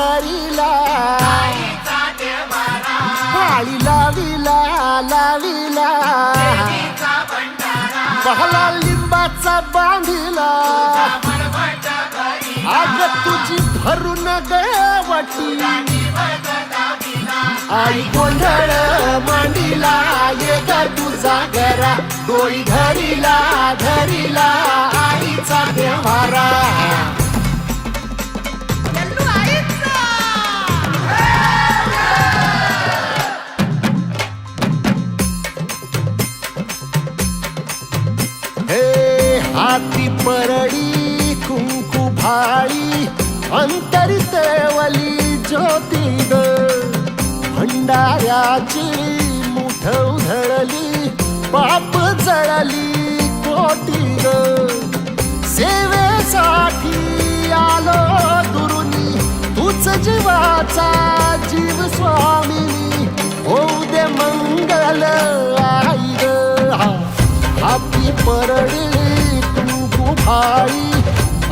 धरिला माळी लाविला लाविला पहला लिंबाचा बांधिला आग तुझी भरून गवटी आई गोंधळ मांडिला ये ग तुझा घरा डोळी धरिला धरिला आईचा देवारा हाती परडी कुंकू भाळी अंतरितवली ज्योती ग भंडाऱ्याची मुठ उधळली पाप जळली कोटी ग सेवेसाठी आलो दुरुनी तूच जीवाचा जीव स्वामिनी होऊ दे मंगल आई ग हाती परडी भाई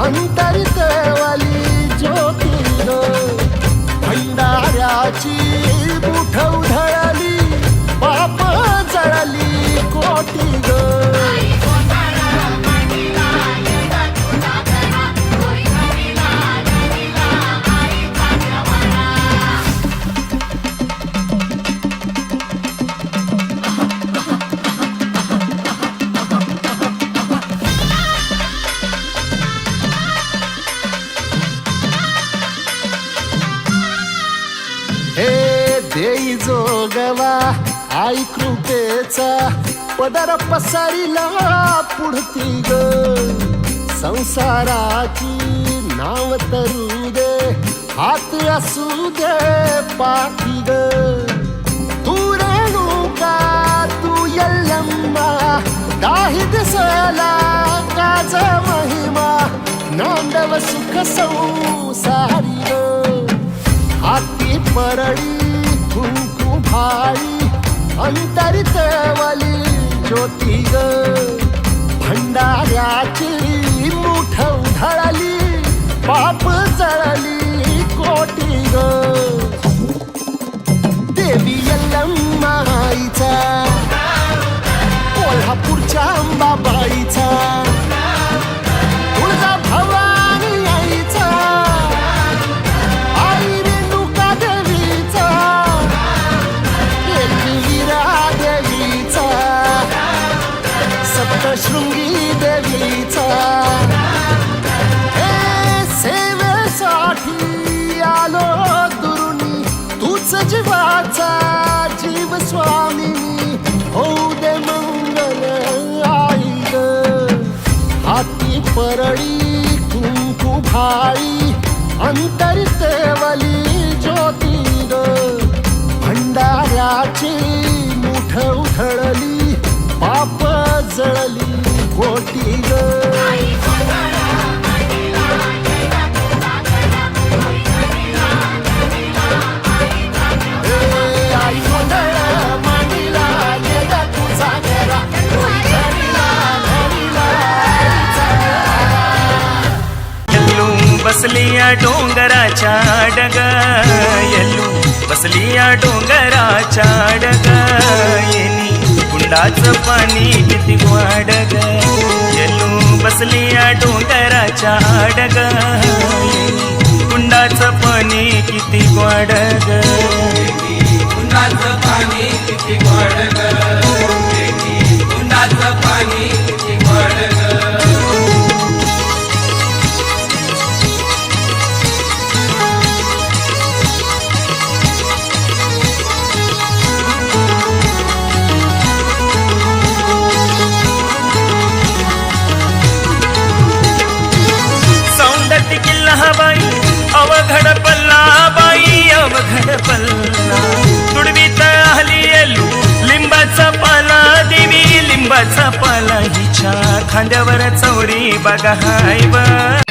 अंतरितवली ज्योती ग भंडाऱ्याची मुठ उधळली पाप जळली कोटी ग देई जोगवा आई कृपेचा पदर पसरिला पुढती ग संसाराची नाव तरू दे हात असू दे पाठी ग तू रेणुका तू यल्लम्मा काही दिसला काज महिमा नांदव सुख संसारी ग हाती परडी कुंकू भाई अंतरितवली ज्योती ग भंडाऱ्याची मुठ उधळली पाप जळली कोटी ग देवी यल्लम्मा आईचा कोल्हापूरच्या अंबाबाईचा तुळजा भवानी आईचा शृंगी देवीचा हे सेवेसाठी आलो दुरुनी तूच जीवाचा जीव स्वामिनी होऊ दे मंगल आई ग हाती परडी कुंकू भाई अंतरितवली ज्योती ग भंडाऱ्याची मुठ उधळली पाप जळली कोटी ग आई गोंधळ मांडिला ये ग तुझा घरा यल्लू बसलिया डोंगराच्या डग यल्लू बसलिया डोंगराच्या डग येनी कुंडाचं पाणी किती गोड ग यल्लू बसलिया डोंगराच्या डग कुंडाचं पाणी किती गोड ग कुंडाचं पाणी किती गोड ग कुंडाचं पाणी किती गोड ग बाई अवघड पल्ला बाई अवघड पल्ला तुडवीत आली येलू लिंबाचा पाला देवी लिंबाचा पाला हिच्या खांद्यावर चौरी बघा हाय